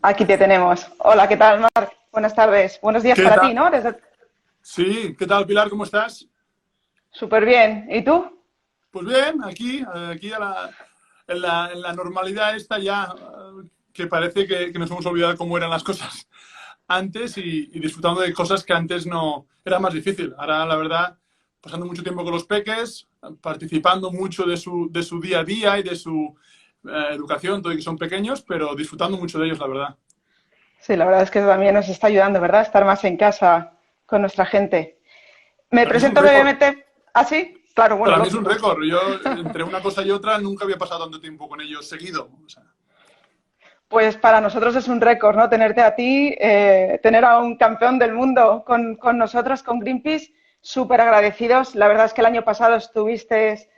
Aquí te tenemos. Hola, ¿qué tal, Marc? Buenas tardes. Buenos días ¿Qué para ti, tal? ¿no? Sí, ¿qué tal, Pilar? ¿Cómo estás? Súper bien. ¿Y tú? Pues bien, aquí en la normalidad esta ya, que parece que nos hemos olvidado cómo eran las cosas antes y disfrutando de cosas que antes no era más difícil. Ahora, la verdad, pasando mucho tiempo con los peques, participando mucho de su día a día y de su educación, todo y que son pequeños, pero disfrutando mucho de ellos, la verdad. Sí, la verdad es que también nos está ayudando, ¿verdad? Estar más en casa con nuestra gente. Me Para mí es un presento récord. brevemente. ¿Ah, sí? Claro, bueno, Para mí es un lógico. récord. Yo, entre una cosa y otra, nunca había pasado tanto tiempo con ellos seguido. O sea, Pues para nosotros es un récord, ¿no? Tenerte a ti, tener a un campeón del mundo con nosotros, con Greenpeace, súper agradecidos. La verdad es que el año pasado estuviste,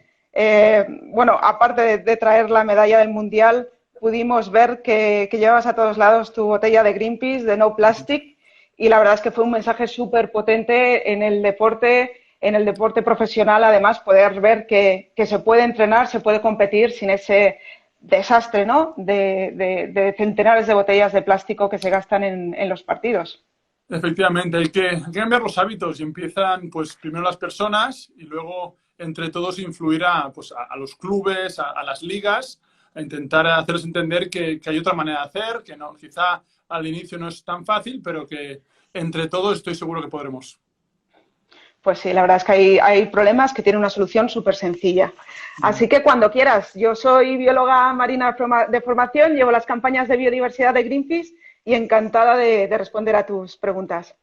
bueno, aparte de traer la medalla del Mundial, pudimos ver que llevabas a todos lados tu botella de Greenpeace, de No Plastic, y la verdad es que fue un mensaje súper potente en el deporte profesional, además, poder ver que se puede entrenar, se puede competir sin ese desastre, ¿no? De centenares de botellas de plástico que se gastan en los partidos. efectivamente, hay que cambiar los hábitos y empiezan, pues, primero las personas y luego entre todos influir a los clubes, a las ligas, a intentar hacerles entender que hay otra manera de hacer, que no, quizá al inicio no es tan fácil, pero que entre todos estoy seguro que podremos. Pues sí, la verdad es que hay problemas que tienen una solución súper sencilla. Así que cuando quieras, yo soy bióloga marina de formación, llevo las campañas de biodiversidad de Greenpeace y encantada de responder a tus preguntas.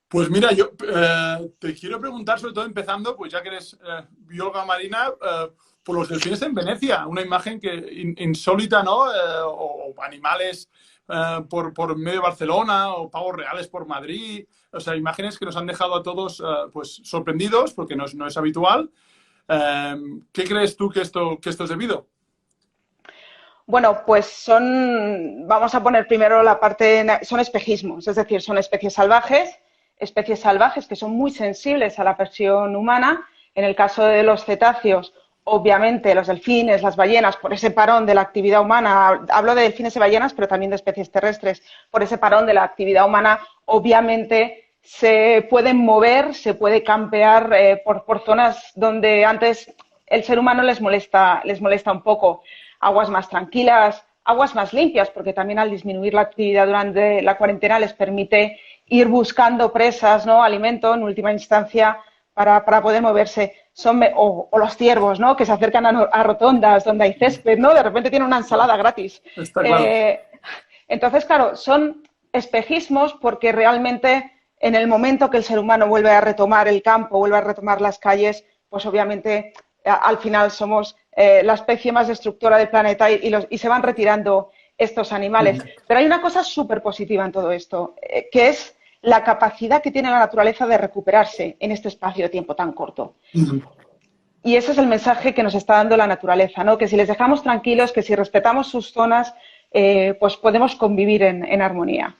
Pues mira, yo te quiero preguntar, sobre todo empezando, pues ya que eres bióloga marina, por los delfines en Venecia, una imagen que insólita, ¿no? O animales por medio de Barcelona, o pavos reales por Madrid, o sea, imágenes que nos han dejado a todos pues sorprendidos, porque no es habitual. Eh, ¿Qué crees tú que esto es debido? Bueno, pues vamos a poner primero la parte, son espejismos, es decir, son especies salvajes que son muy sensibles a la presión humana. En el caso de los cetáceos, obviamente los delfines, las ballenas, por ese parón de la actividad humana, hablo de delfines y ballenas, pero también de especies terrestres, por ese parón de la actividad humana, obviamente se pueden mover, se puede campear por zonas donde antes el ser humano les molesta un poco, aguas más tranquilas, aguas más limpias, porque también al disminuir la actividad durante la cuarentena les permite ir buscando presas, ¿no? Alimento en última instancia para poder moverse. O los ciervos, ¿no? Que se acercan a rotondas donde hay césped, ¿no? De repente tienen una ensalada gratis. Está claro. Eh, entonces, claro, son espejismos porque realmente en el momento que el ser humano vuelve a retomar el campo, vuelve a retomar las calles, pues obviamente al final somos la especie más destructora del planeta y se van retirando estos animales. Pero hay una cosa súper positiva en todo esto, que es la capacidad que tiene la naturaleza de recuperarse en este espacio de tiempo tan corto. Y ese es el mensaje que nos está dando la naturaleza, ¿no? Que si les dejamos tranquilos, que si respetamos sus zonas, pues podemos convivir en armonía.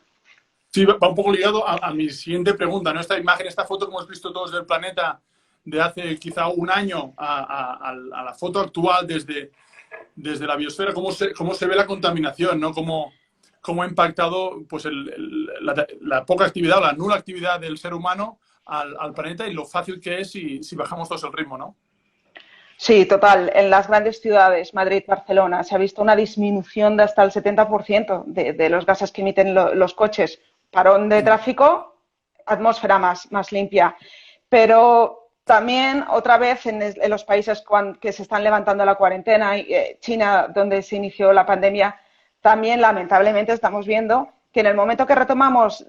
Sí, va un poco ligado a mi siguiente pregunta, ¿no? Esta imagen, esta foto que hemos visto todos del planeta de hace quizá un año a la foto actual desde la biosfera, cómo se ve la contaminación, ¿no? Cómo ha impactado pues, la poca actividad o la nula actividad del ser humano al planeta y lo fácil que es si bajamos todos el ritmo, ¿no? Sí, total. En las grandes ciudades, Madrid, Barcelona, se ha visto una disminución de hasta el 70% de los gases que emiten los coches. Parón de tráfico, atmósfera más limpia. Pero también, otra vez, en los países que se están levantando la cuarentena, China, donde se inició la pandemia, también, lamentablemente, estamos viendo que en el momento que retomamos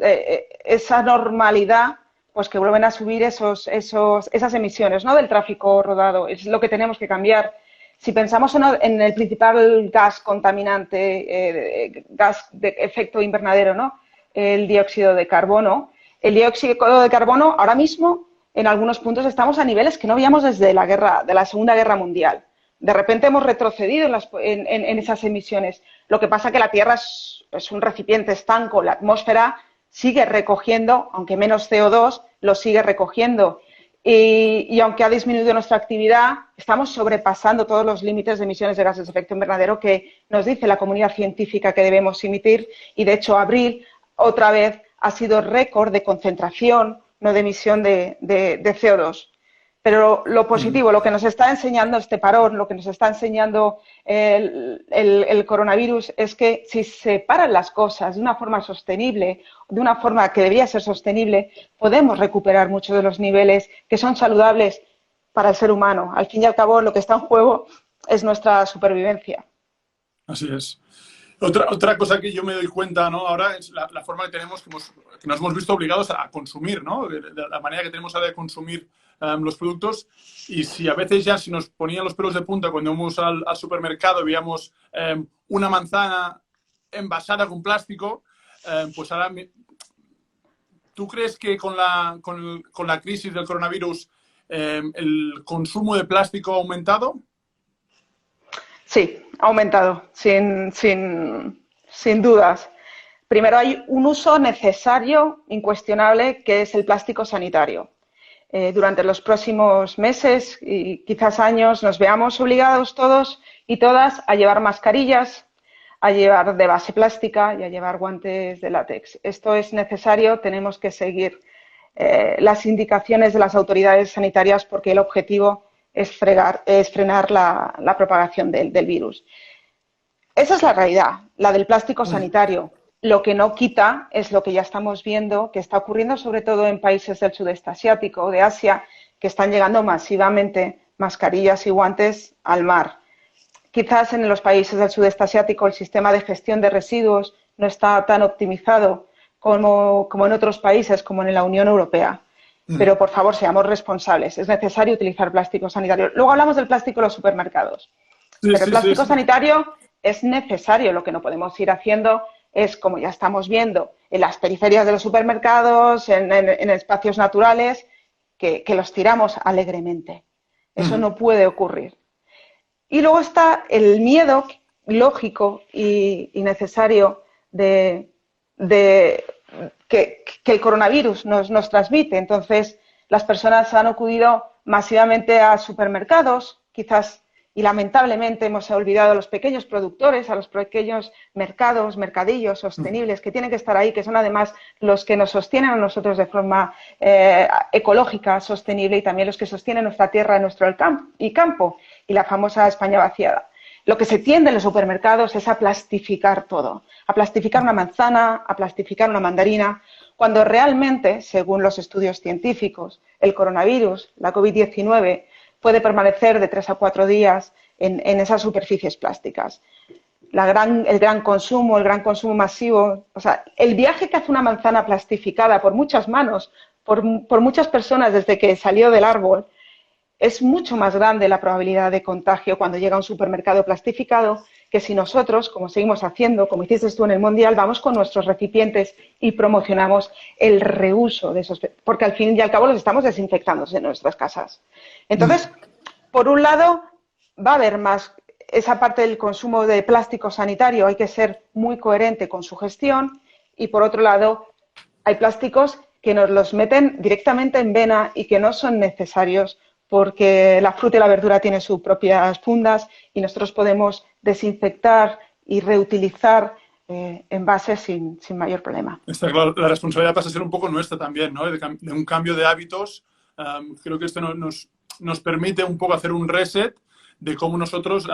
esa normalidad, pues que vuelven a subir esas emisiones, ¿no? Del tráfico rodado. Es lo que tenemos que cambiar. Si pensamos en el principal gas contaminante, gas de efecto invernadero, ¿no? El dióxido de carbono. El dióxido de carbono, ahora mismo, en algunos puntos estamos a niveles que no veíamos desde de la Segunda Guerra Mundial. De repente hemos retrocedido en esas emisiones. Lo que pasa es que la Tierra es un recipiente estanco, la atmósfera sigue recogiendo, aunque menos CO2, lo sigue recogiendo. Y aunque ha disminuido nuestra actividad, estamos sobrepasando todos los límites de emisiones de gases de efecto invernadero que nos dice la comunidad científica que debemos emitir. Y, de hecho, abril, otra vez, ha sido récord de concentración, no de emisión de CO2. Pero lo positivo, lo que nos está enseñando este parón, lo que nos está enseñando el coronavirus es que si se paran las cosas de una forma sostenible, de una forma que debería ser sostenible, podemos recuperar muchos de los niveles que son saludables para el ser humano. Al fin y al cabo, lo que está en juego es nuestra supervivencia. Así es. Otra cosa que yo me doy cuenta, ¿no? Ahora es la forma que tenemos, que nos hemos visto obligados a consumir, ¿no? La manera que tenemos ahora de consumir los productos. Y si a veces ya se nos ponían los pelos de punta cuando íbamos al supermercado y veíamos una manzana envasada con plástico, pues ahora, ¿tú crees que con la crisis del coronavirus el consumo de plástico ha aumentado? Sí, ha aumentado, sin dudas. Primero, hay un uso necesario, incuestionable, que es el plástico sanitario. Durante los próximos meses y quizás años nos veamos obligados todos y todas a llevar mascarillas, a llevar de base plástica y a llevar guantes de látex. Esto es necesario, tenemos que seguir las indicaciones de las autoridades sanitarias porque el objetivo es frenar la propagación del virus. Esa es la realidad, la del plástico sanitario. Lo que no quita es lo que ya estamos viendo, que está ocurriendo sobre todo en países del sudeste asiático o de Asia, que están llegando masivamente mascarillas y guantes al mar. Quizás en los países del sudeste asiático el sistema de gestión de residuos no está tan optimizado como en otros países, como en la Unión Europea. Pero, por favor, seamos responsables. Es necesario utilizar plástico sanitario. Luego hablamos del plástico en los supermercados. Pero el plástico sanitario es necesario. Lo que no podemos ir haciendo es, como ya estamos viendo, en las periferias de los supermercados, en espacios naturales, que los tiramos alegremente. Eso no puede ocurrir. Y luego está el miedo lógico y necesario de que el coronavirus nos transmite. Entonces, las personas han acudido masivamente a supermercados, quizás y lamentablemente hemos olvidado a los pequeños productores, a los pequeños mercados, mercadillos sostenibles que tienen que estar ahí, que son además los que nos sostienen a nosotros de forma ecológica, sostenible y también los que sostienen nuestra tierra, nuestro campo y la famosa España vaciada. Lo que se tiende en los supermercados es a plastificar todo, a plastificar una manzana, a plastificar una mandarina, cuando realmente, según los estudios científicos, el coronavirus, la COVID-19, puede permanecer de 3 a 4 días en esas superficies plásticas. El gran consumo masivo, o sea, el viaje que hace una manzana plastificada por muchas manos, por muchas personas desde que salió del árbol, es mucho más grande la probabilidad de contagio cuando llega a un supermercado plastificado que si nosotros, como seguimos haciendo, como hiciste tú en el Mundial, vamos con nuestros recipientes y promocionamos el reuso de esos, porque al fin y al cabo los estamos desinfectando en nuestras casas. Entonces, por un lado, va a haber más esa parte del consumo de plástico sanitario, hay que ser muy coherente con su gestión, y por otro lado, hay plásticos que nos los meten directamente en vena y que no son necesarios porque la fruta y la verdura tienen sus propias fundas y nosotros podemos desinfectar y reutilizar envases sin mayor problema. Está claro, la responsabilidad pasa a ser un poco nuestra también, ¿no? De un cambio de hábitos. Creo que esto nos permite un poco hacer un reset de cómo nosotros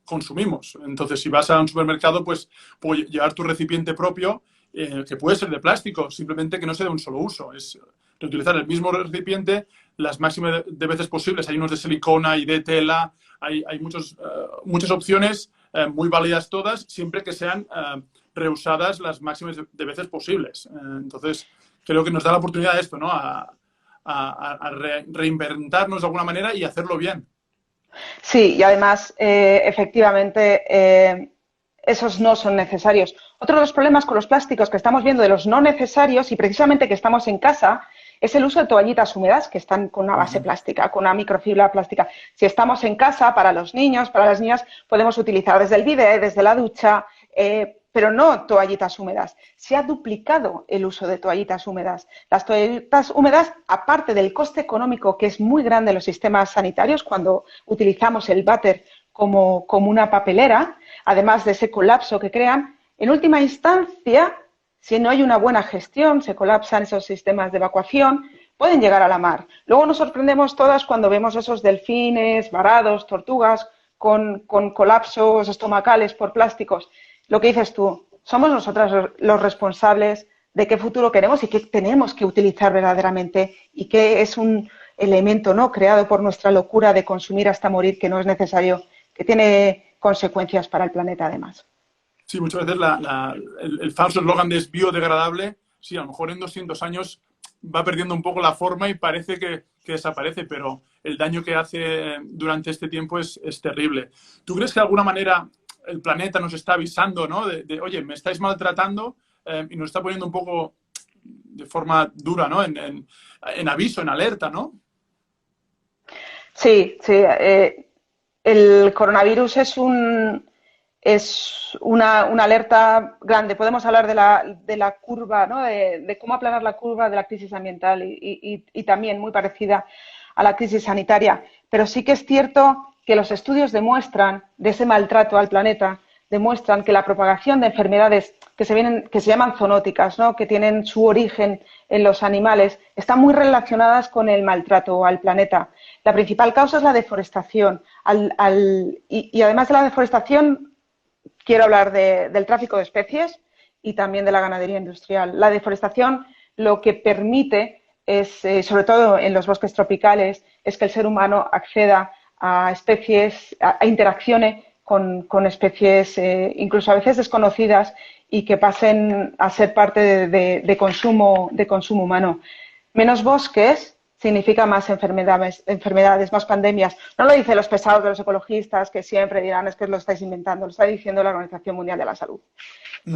consumimos. Entonces, si vas a un supermercado, pues puedes llevar tu recipiente propio, que puede ser de plástico, simplemente que no sea de un solo uso. Es reutilizar el mismo recipiente las máximas de veces posibles. Hay unos de silicona y de tela, hay muchas opciones, muy válidas todas, siempre que sean reusadas las máximas de veces posibles. Entonces, creo que nos da la oportunidad esto, ¿no? A reinventarnos de alguna manera y hacerlo bien. Sí, y además, efectivamente, esos no son necesarios. Otro de los problemas con los plásticos que estamos viendo de los no necesarios, y precisamente que estamos en casa, es el uso de toallitas húmedas que están con una base plástica, con una microfibra plástica. Si estamos en casa, para los niños, para las niñas, podemos utilizar desde el bidet, desde la ducha, pero no toallitas húmedas. Se ha duplicado el uso de toallitas húmedas. Las toallitas húmedas, aparte del coste económico, que es muy grande en los sistemas sanitarios, cuando utilizamos el váter como una papelera, además de ese colapso que crean, en última instancia, si no hay una buena gestión, se colapsan esos sistemas de evacuación, pueden llegar a la mar. Luego nos sorprendemos todas cuando vemos esos delfines varados, tortugas, con colapsos estomacales por plásticos. Lo que dices tú, somos nosotras los responsables de qué futuro queremos y qué tenemos que utilizar verdaderamente y qué es un elemento, ¿no?, creado por nuestra locura de consumir hasta morir, que no es necesario, que tiene consecuencias para el planeta además. Sí, muchas veces el falso eslogan de es biodegradable, sí, a lo mejor en 200 años va perdiendo un poco la forma y parece que desaparece, pero el daño que hace durante este tiempo es terrible. ¿Tú crees que de alguna manera el planeta nos está avisando, ¿no? Oye, me estáis maltratando y nos está poniendo un poco de forma dura, ¿no? En aviso, en alerta, ¿no? Sí, sí. El coronavirus es una alerta grande. Podemos hablar de la curva, ¿no?, de cómo aplanar la curva de la crisis ambiental y también muy parecida a la crisis sanitaria. Pero sí que es cierto que los estudios demuestran, de ese maltrato al planeta, demuestran que la propagación de enfermedades que se llaman zoonóticas, ¿no?, que tienen su origen en los animales, están muy relacionadas con el maltrato al planeta. La principal causa es la deforestación. Y además de la deforestación, quiero hablar del tráfico de especies y también de la ganadería industrial. La deforestación lo que permite es, sobre todo en los bosques tropicales, es que el ser humano acceda a especies, interaccione con especies incluso a veces desconocidas y que pasen a ser parte de consumo humano. Menos bosques significa más enfermedades, más pandemias. No lo dicen los pesados de los ecologistas que siempre dirán es que lo estáis inventando, lo está diciendo la Organización Mundial de la Salud.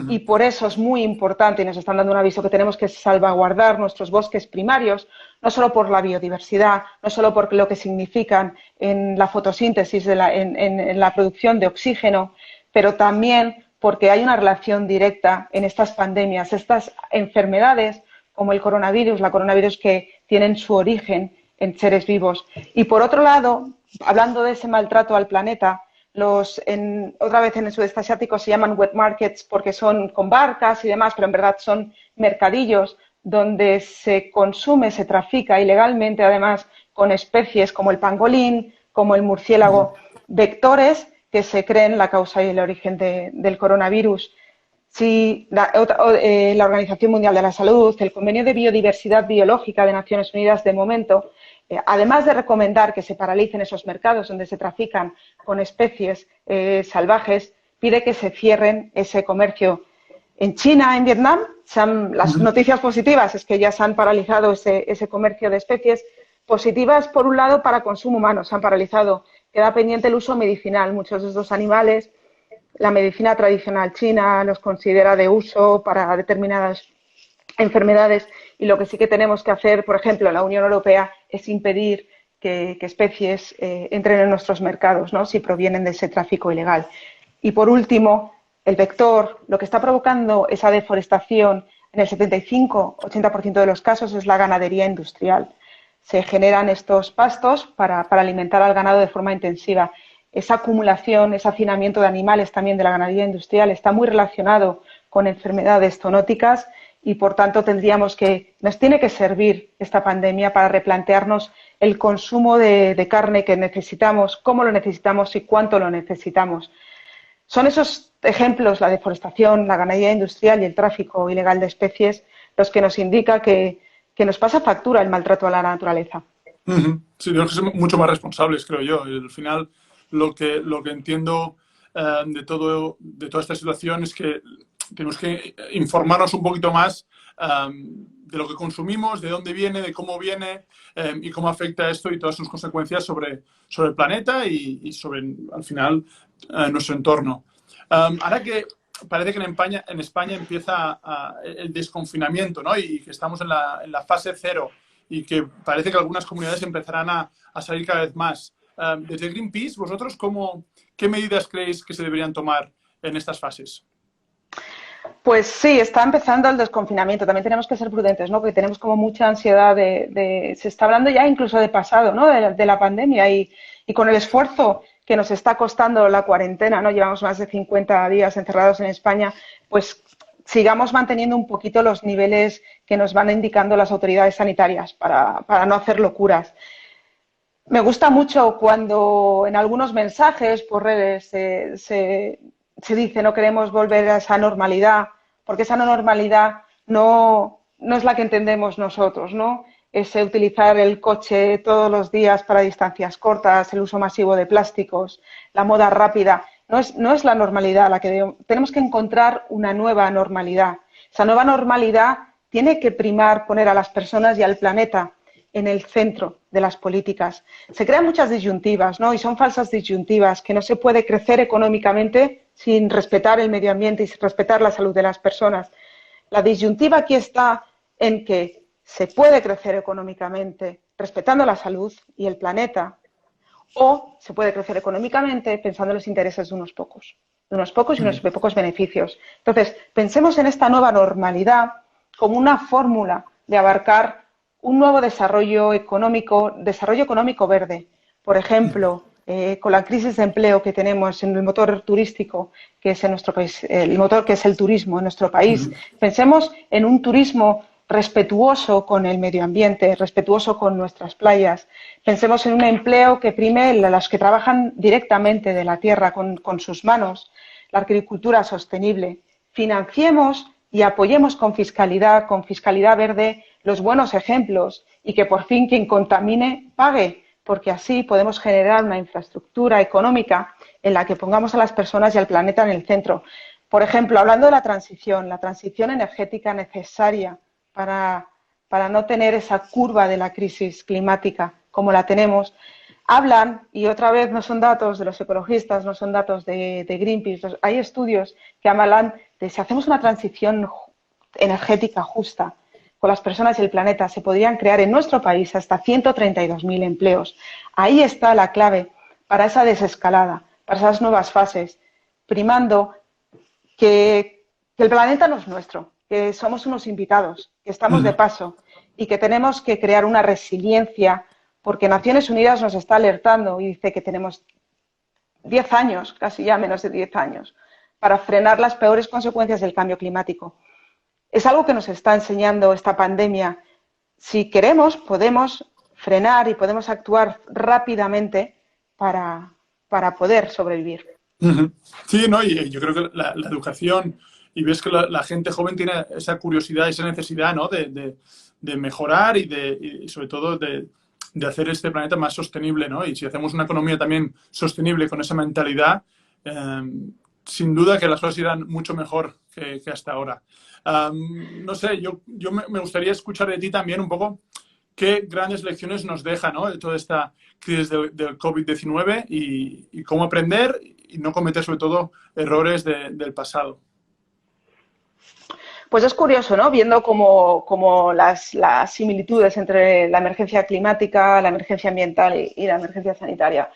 Y por eso es muy importante, y nos están dando un aviso, que tenemos que salvaguardar nuestros bosques primarios, no solo por la biodiversidad, no solo por lo que significan en la fotosíntesis, en la producción de oxígeno, pero también porque hay una relación directa en estas pandemias, estas enfermedades como el coronavirus, la coronavirus que tienen su origen en seres vivos. Y por otro lado, hablando de ese maltrato al planeta, otra vez en el sudeste asiático se llaman wet markets porque son con barcas y demás, pero en verdad son mercadillos donde se consume, se trafica ilegalmente, además, con especies como el pangolín, como el murciélago, vectores que se creen la causa y el origen del coronavirus. Si la Organización Mundial de la Salud, el Convenio de Biodiversidad Biológica de Naciones Unidas, de momento, además de recomendar que se paralicen esos mercados donde se trafican con especies salvajes, pide que se cierren ese comercio. En China, en Vietnam, las noticias positivas es que ya se han paralizado ese comercio de especies. Positivas, por un lado, para consumo humano, se han paralizado. Queda pendiente el uso medicinal. Muchos de estos animales, la medicina tradicional china los considera de uso para determinadas enfermedades y lo que sí que tenemos que hacer, por ejemplo, en la Unión Europea, es impedir que especies entren en nuestros mercados, ¿no?, si provienen de ese tráfico ilegal. Y por último, el vector, lo que está provocando esa deforestación en el 75-80% de los casos es la ganadería industrial. Se generan estos pastos para alimentar al ganado de forma intensiva. Esa acumulación, ese hacinamiento de animales también de la ganadería industrial está muy relacionado con enfermedades zoonóticas y, por tanto, nos tiene que servir esta pandemia para replantearnos el consumo de carne que necesitamos, cómo lo necesitamos y cuánto lo necesitamos. Son esos ejemplos, la deforestación, la ganadería industrial y el tráfico ilegal de especies, los que nos indica que nos pasa factura el maltrato a la naturaleza. Sí, tenemos que ser mucho más responsables, creo yo. Y al final, lo que entiendo de toda esta situación es que tenemos que informarnos un poquito más de lo que consumimos, de dónde viene, de cómo viene y cómo afecta esto y todas sus consecuencias sobre el planeta y sobre, al final, nuestro entorno. Ahora que parece que en España empieza el desconfinamiento, ¿no? Y que estamos en la fase cero y que parece que algunas comunidades empezarán a salir cada vez más. Desde Greenpeace, ¿vosotros qué medidas creéis que se deberían tomar en estas fases? Pues sí, está empezando el desconfinamiento. También tenemos que ser prudentes, ¿no? Porque tenemos como mucha ansiedad se está hablando ya incluso de pasado, ¿no? De la pandemia y con el esfuerzo que nos está costando la cuarentena, ¿no? Llevamos más de 50 días encerrados en España, pues sigamos manteniendo un poquito los niveles que nos van indicando las autoridades sanitarias para no hacer locuras. Me gusta mucho cuando en algunos mensajes por redes se dice no queremos volver a esa normalidad, porque esa normalidad no es la que entendemos nosotros, ¿no? Ese utilizar el coche todos los días para distancias cortas, el uso masivo de plásticos, la moda rápida, no es la normalidad la que tenemos que encontrar una nueva normalidad. Esa nueva normalidad tiene que primar poner a las personas y al planeta en el centro de las políticas. Se crean muchas disyuntivas, ¿no? Y son falsas disyuntivas, que no se puede crecer económicamente sin respetar el medio ambiente y sin respetar la salud de las personas. La disyuntiva aquí está en que se puede crecer económicamente respetando la salud y el planeta, o se puede crecer económicamente pensando en los intereses de unos pocos y unos pocos beneficios. Entonces, pensemos en esta nueva normalidad como una fórmula de abarcar un nuevo desarrollo económico verde. Por ejemplo, con la crisis de empleo que tenemos en el motor turístico, que es en nuestro país, el motor que es el turismo en nuestro país, pensemos en un turismo respetuoso con el medio ambiente, respetuoso con nuestras playas. Pensemos en un empleo que prime a los que trabajan directamente de la tierra con sus manos, la agricultura sostenible. Financiemos y apoyemos con fiscalidad verde, los buenos ejemplos y que por fin quien contamine pague, porque así podemos generar una infraestructura económica en la que pongamos a las personas y al planeta en el centro. Por ejemplo, hablando de la transición energética necesaria para no tener esa curva de la crisis climática como la tenemos, hablan, y otra vez no son datos de los ecologistas, no son datos de Greenpeace, hay estudios que hablan de si hacemos una transición energética justa con las personas y el planeta, se podrían crear en nuestro país hasta 132.000 empleos. Ahí está la clave para esa desescalada, para esas nuevas fases, primando que el planeta no es nuestro, que somos unos invitados, que estamos de paso y que tenemos que crear una resiliencia, porque Naciones Unidas nos está alertando y dice que tenemos 10 años, casi ya menos de 10 años, para frenar las peores consecuencias del cambio climático. Es algo que nos está enseñando esta pandemia. Si queremos, podemos frenar y podemos actuar rápidamente para poder sobrevivir. Sí, ¿no? Y yo creo que la educación, y ves que la gente joven tiene esa curiosidad, esa necesidad, ¿no? de mejorar y sobre todo de hacer este planeta más sostenible, ¿no? Y si hacemos una economía también sostenible con esa mentalidad, sin duda que las cosas irán mucho mejor que hasta ahora. No sé, yo me gustaría escuchar de ti también un poco qué grandes lecciones nos deja, ¿no? De toda esta crisis del COVID-19 y cómo aprender y no cometer sobre todo errores del pasado. Pues es curioso, ¿no? Viendo como las similitudes entre la emergencia climática, la emergencia ambiental y la emergencia sanitaria.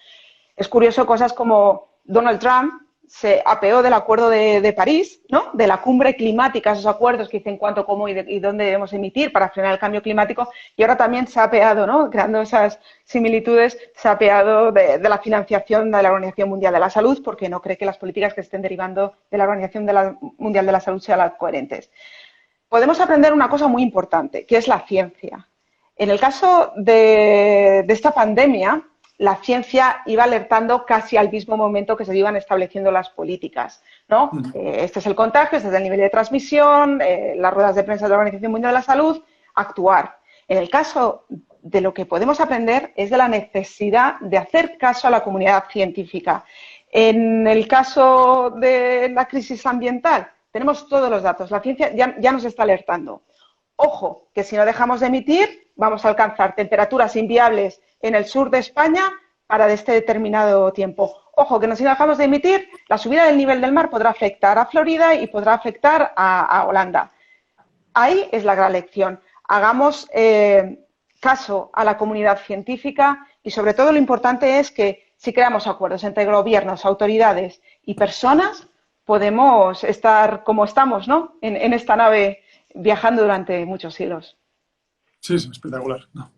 Es curioso cosas como Donald Trump se apeó del Acuerdo de París, ¿no? De la cumbre climática, esos acuerdos que dicen cuánto, cómo y dónde debemos emitir para frenar el cambio climático, y ahora también se ha apeado, ¿no? Creando esas similitudes, se ha apeado de la financiación de la Organización Mundial de la Salud, porque no cree que las políticas que estén derivando de la Organización Mundial de la Salud sean las coherentes. Podemos aprender una cosa muy importante, que es la ciencia. En el caso de esta pandemia, la ciencia iba alertando casi al mismo momento que se iban estableciendo las políticas, ¿no? Este es el contagio, este es el nivel de transmisión, las ruedas de prensa de la Organización Mundial de la Salud, actuar. En el caso de lo que podemos aprender es de la necesidad de hacer caso a la comunidad científica. En el caso de la crisis ambiental, tenemos todos los datos, la ciencia ya nos está alertando. Ojo, que si no dejamos de emitir, vamos a alcanzar temperaturas inviables en el sur de España para este determinado tiempo. Ojo, que si no dejamos de emitir, la subida del nivel del mar podrá afectar a Florida y podrá afectar a Holanda. Ahí es la gran lección. Hagamos caso a la comunidad científica y, sobre todo, lo importante es que si creamos acuerdos entre gobiernos, autoridades y personas, podemos estar como estamos, ¿no? En esta nave viajando durante muchos siglos. Sí, es espectacular. No.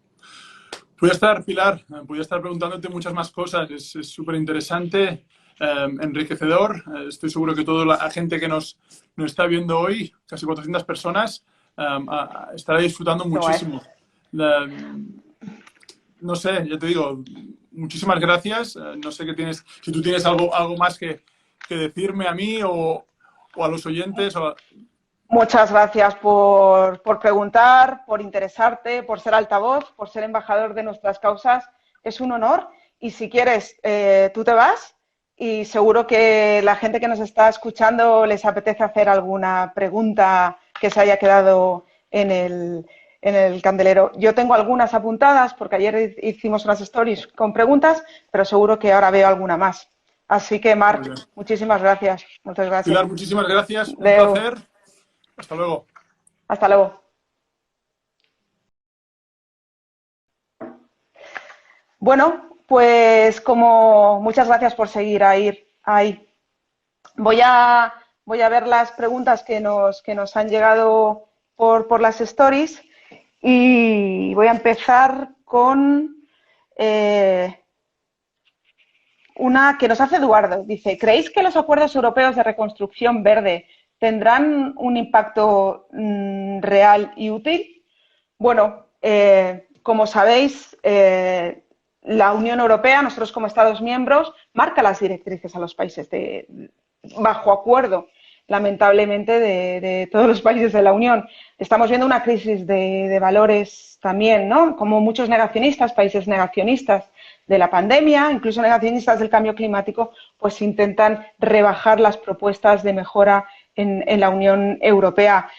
Voy a estar, Pilar, voy a estar preguntándote muchas más cosas. Es súper interesante, enriquecedor. Estoy seguro que toda la gente que nos está viendo hoy, casi 400 personas, estará disfrutando muchísimo. No sé, ya te digo, muchísimas gracias. No sé qué tienes, si tú tienes algo más que decirme a mí o a los oyentes. Muchas gracias por preguntar, por interesarte, por ser altavoz, por ser embajador de nuestras causas. Es un honor y si quieres, tú te vas y seguro que la gente que nos está escuchando les apetece hacer alguna pregunta que se haya quedado en el candelero. Yo tengo algunas apuntadas porque ayer hicimos unas stories con preguntas, pero seguro que ahora veo alguna más. Así que, Marc, muchísimas gracias. Muchas gracias. Pilar, muchísimas gracias. Un placer. Hasta luego. Hasta luego. Bueno, pues como muchas gracias por seguir ahí. Voy a ver las preguntas que nos han llegado por las stories y voy a empezar con una que nos hace Eduardo. Dice, ¿creéis que los acuerdos europeos de reconstrucción verde tendrán un impacto real y útil? Bueno, como sabéis, la Unión Europea, nosotros como Estados miembros, marca las directrices a los países bajo acuerdo, lamentablemente, de todos los países de la Unión. Estamos viendo una crisis de valores también, ¿no? Como muchos negacionistas, países negacionistas de la pandemia, incluso negacionistas del cambio climático, pues intentan rebajar las propuestas de mejora en la Unión Europea.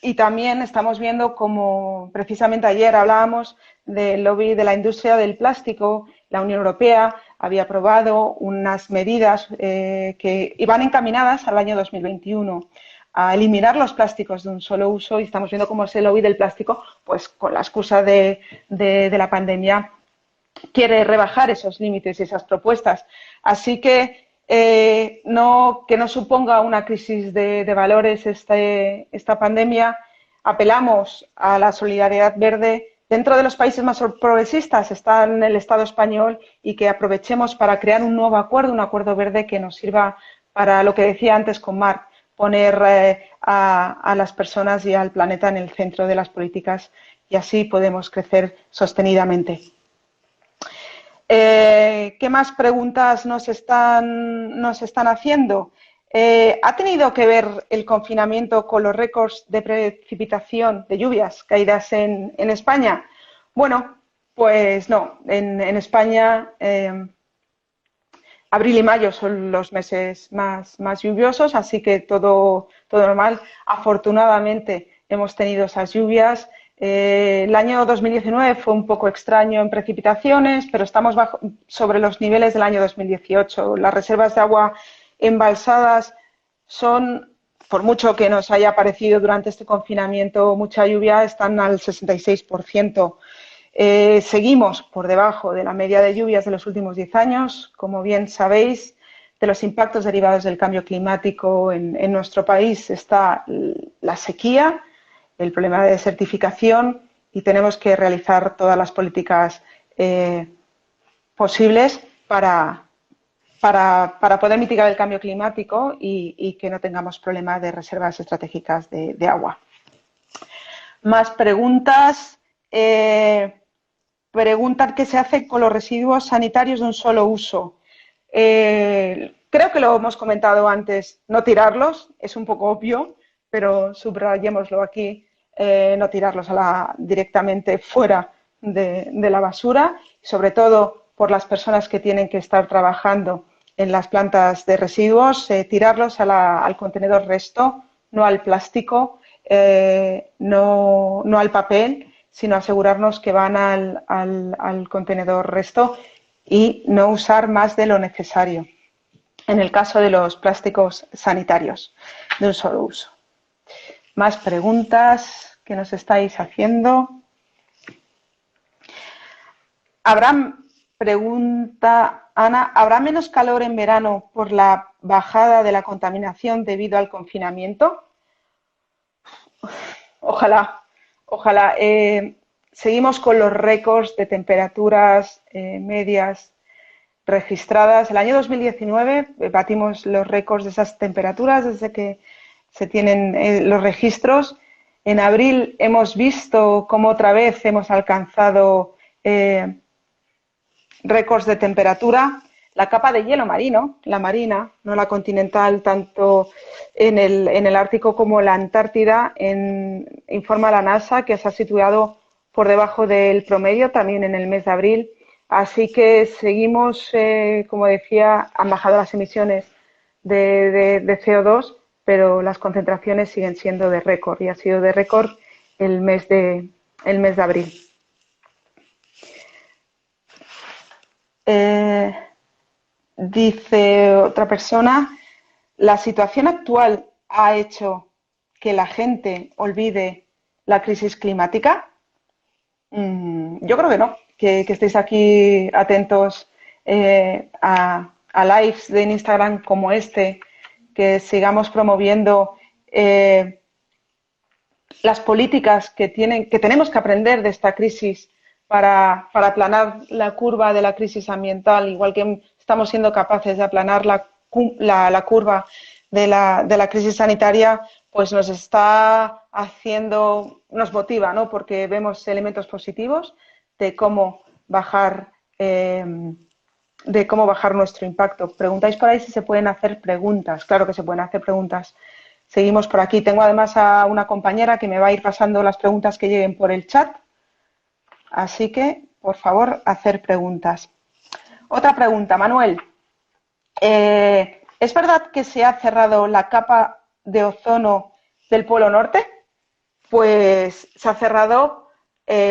Y también estamos viendo como precisamente ayer hablábamos del lobby de la industria del plástico. La Unión Europea había aprobado unas medidas que iban encaminadas al año 2021 a eliminar los plásticos de un solo uso y estamos viendo cómo ese lobby del plástico, pues con la excusa de la pandemia, quiere rebajar esos límites y esas propuestas. Así que que no suponga una crisis de valores esta pandemia. Apelamos a la solidaridad verde. Dentro de los países más progresistas está en el Estado español y que aprovechemos para crear un nuevo acuerdo, un acuerdo verde que nos sirva para lo que decía antes con Marc, poner a las personas y al planeta en el centro de las políticas y así podemos crecer sostenidamente. ¿Qué más preguntas nos están haciendo? ¿Ha tenido que ver el confinamiento con los récords de precipitación, de lluvias caídas en España? Bueno, pues no. En España, abril y mayo son los meses más lluviosos, así que todo normal. Afortunadamente hemos tenido esas lluvias. El año 2019 fue un poco extraño en precipitaciones, pero estamos sobre los niveles del año 2018. Las reservas de agua embalsadas son, por mucho que nos haya parecido durante este confinamiento mucha lluvia, están al 66%. Seguimos por debajo de la media de lluvias de los últimos 10 años. Como bien sabéis, de los impactos derivados del cambio climático en nuestro país está la sequía, el problema de desertificación y tenemos que realizar todas las políticas posibles para poder mitigar el cambio climático y que no tengamos problemas de reservas estratégicas de agua. Más preguntas. Preguntan qué se hace con los residuos sanitarios de un solo uso. Creo que lo hemos comentado antes, no tirarlos, es un poco obvio, pero subrayémoslo aquí, no tirarlos directamente fuera de la basura, sobre todo por las personas que tienen que estar trabajando en las plantas de residuos, tirarlos al contenedor resto, no al plástico, no al papel, sino asegurarnos que van al contenedor resto y no usar más de lo necesario. En el caso de los plásticos sanitarios de un solo uso. Más preguntas que nos estáis haciendo. Abraham Pregunta Ana, ¿habrá menos calor en verano por la bajada de la contaminación debido al confinamiento? Ojalá, ojalá. Seguimos con los récords de temperaturas medias registradas. El año 2019 batimos los récords de esas temperaturas desde que se tienen los registros. En abril hemos visto cómo otra vez hemos alcanzado récords de temperatura. La capa de hielo marino, la marina, no la continental, tanto en el Ártico como en la Antártida, informa la NASA que se ha situado por debajo del promedio también en el mes de abril. Así que seguimos, como decía, han bajado las emisiones de CO2, pero las concentraciones siguen siendo de récord y ha sido de récord el mes de abril. Dice otra persona, ¿la situación actual ha hecho que la gente olvide la crisis climática? Yo creo que no, que estéis aquí atentos a lives de Instagram como este, que sigamos promoviendo las políticas que tenemos que aprender de esta crisis para aplanar la curva de la crisis ambiental, igual que estamos siendo capaces de aplanar la curva de la crisis sanitaria, pues nos está haciendo, nos motiva, ¿no? Porque vemos elementos positivos de cómo bajar nuestro impacto. Preguntáis por ahí si se pueden hacer preguntas. Claro que se pueden hacer preguntas. Seguimos por aquí. Tengo además a una compañera que me va a ir pasando las preguntas que lleguen por el chat. Así que, por favor, hacer preguntas. Otra pregunta, Manuel. ¿Es verdad que se ha cerrado la capa de ozono del Polo Norte? Pues se ha cerrado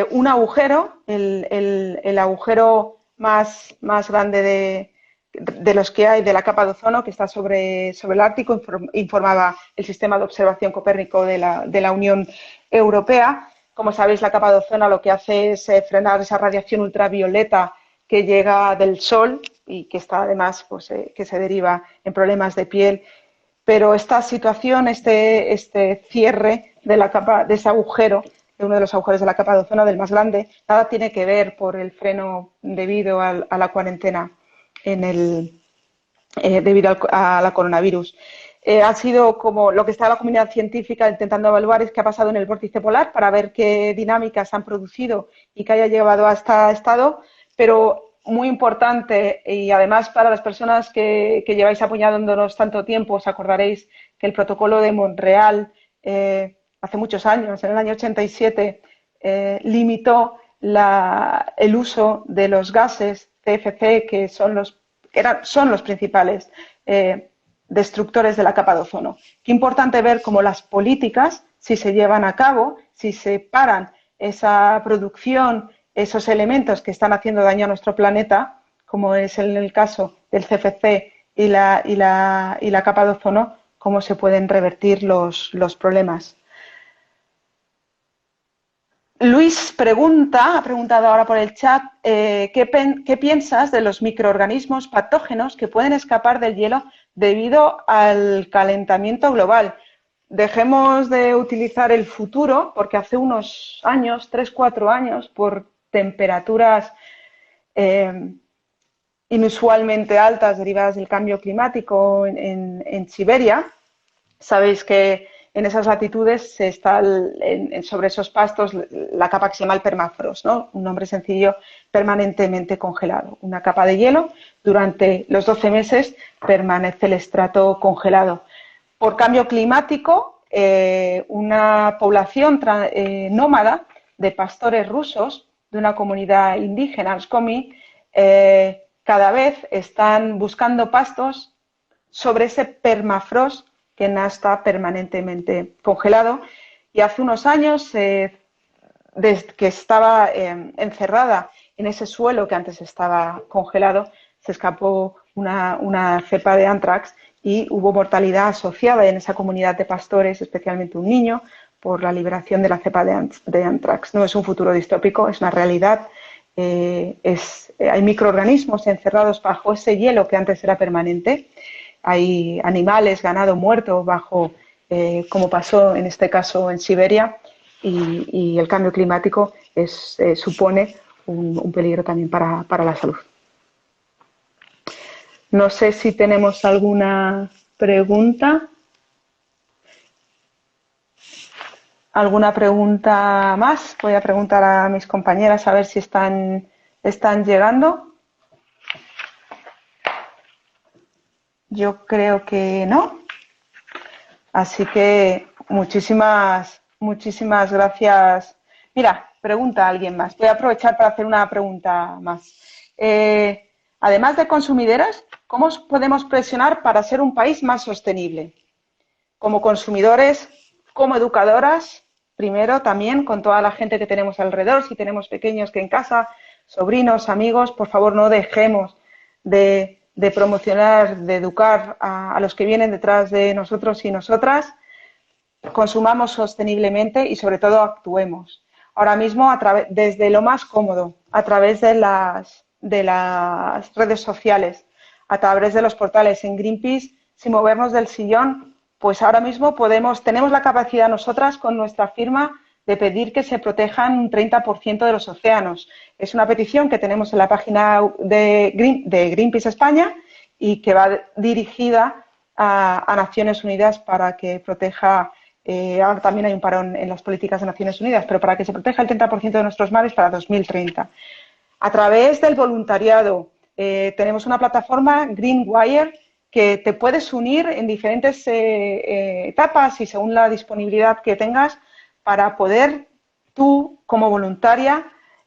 un agujero, el agujero más grande de los que hay de la capa de ozono que está sobre el Ártico, informaba el sistema de observación Copérnico de la Unión Europea. Como sabéis, la capa de ozono lo que hace es frenar esa radiación ultravioleta que llega del Sol y que está además, pues, que se deriva en problemas de piel. Pero esta situación, este cierre de la capa, de ese agujero, de uno de los agujeros de la capa de ozono, del más grande, nada tiene que ver por el freno debido a la cuarentena debido a la coronavirus. Ha sido como lo que está la comunidad científica intentando evaluar es qué ha pasado en el vórtice polar para ver qué dinámicas han producido y qué haya llevado a este estado, pero muy importante y además para las personas que lleváis apoyándonos tanto tiempo, os acordaréis que el protocolo de Montreal hace muchos años, en el año 87, limitó el uso de los gases CFC, que son los principales destructores de la capa de ozono. Qué importante ver cómo las políticas, si se llevan a cabo, si se paran esa producción, esos elementos que están haciendo daño a nuestro planeta, como es en el caso del CFC y la capa de ozono, cómo se pueden revertir los problemas. Luis ha preguntado ahora por el chat, ¿qué piensas de los microorganismos patógenos que pueden escapar del hielo debido al calentamiento global? Dejemos de utilizar el futuro, porque hace unos años, 3-4 años, por temperaturas inusualmente altas derivadas del cambio climático en Siberia, sabéis que en esas latitudes se está sobre esos pastos la capa que se llama el permafrost, ¿no? Un nombre sencillo, permanentemente congelado. Una capa de hielo, durante los 12 meses permanece el estrato congelado. Por cambio climático, una población nómada de pastores rusos de una comunidad indígena, los Komi, cada vez están buscando pastos sobre ese permafrost que no está permanentemente congelado. Y hace unos años, desde que estaba encerrada en ese suelo que antes estaba congelado, se escapó una cepa de anthrax y hubo mortalidad asociada en esa comunidad de pastores, especialmente un niño, por la liberación de la cepa de anthrax. No es un futuro distópico, es una realidad hay microorganismos encerrados bajo ese hielo que antes era permanente. Hay animales, ganado muerto bajo, como pasó en este caso en Siberia, y el cambio climático supone un peligro también para la salud. No sé si tenemos alguna pregunta. ¿Alguna pregunta más? Voy a preguntar a mis compañeras a ver si están llegando. Yo creo que no. Así que muchísimas gracias. Mira, pregunta alguien más. Voy a aprovechar para hacer una pregunta más. Además de consumideras, ¿cómo podemos presionar para ser un país más sostenible? Como consumidores, como educadoras, primero también con toda la gente que tenemos alrededor, si tenemos pequeños que en casa, sobrinos, amigos, por favor no dejemos de promocionar, de educar a los que vienen detrás de nosotros y nosotras, consumamos sosteniblemente y sobre todo actuemos. Ahora mismo desde lo más cómodo, a través de las redes sociales, a través de los portales en Greenpeace, sin movernos del sillón, pues ahora mismo tenemos la capacidad nosotras con nuestra firma de pedir que se protejan un 30% de los océanos. Es una petición que tenemos en la página de Greenpeace España y que va dirigida a Naciones Unidas para que proteja, ahora también hay un parón en las políticas de Naciones Unidas, pero para que se proteja el 30% de nuestros mares para 2030. A través del voluntariado, tenemos una plataforma, Greenwire, que te puedes unir en diferentes etapas y según la disponibilidad que tengas para poder tú, como voluntaria,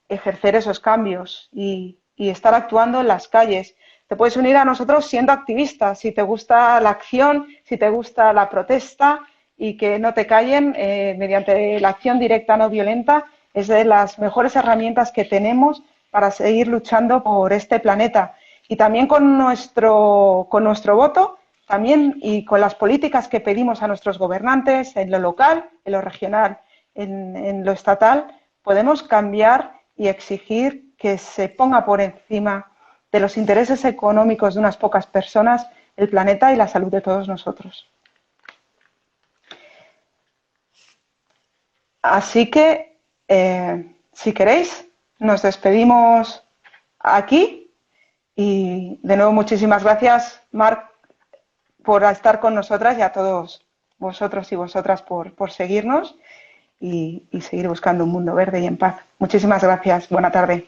ejercer esos cambios y estar actuando en las calles. Te puedes unir a nosotros siendo activista, si te gusta la acción, si te gusta la protesta y que no te callen mediante la acción directa no violenta. Es de las mejores herramientas que tenemos para seguir luchando por este planeta. Y también con nuestro voto, también y con las políticas que pedimos a nuestros gobernantes en lo local, en lo regional, en lo estatal, podemos cambiar y exigir que se ponga por encima de los intereses económicos de unas pocas personas el planeta y la salud de todos nosotros. Así que, si queréis, nos despedimos aquí. Y de nuevo, muchísimas gracias, Marc, por estar con nosotras y a todos vosotros y vosotras por seguirnos y seguir buscando un mundo verde y en paz. Muchísimas gracias. Buena tarde.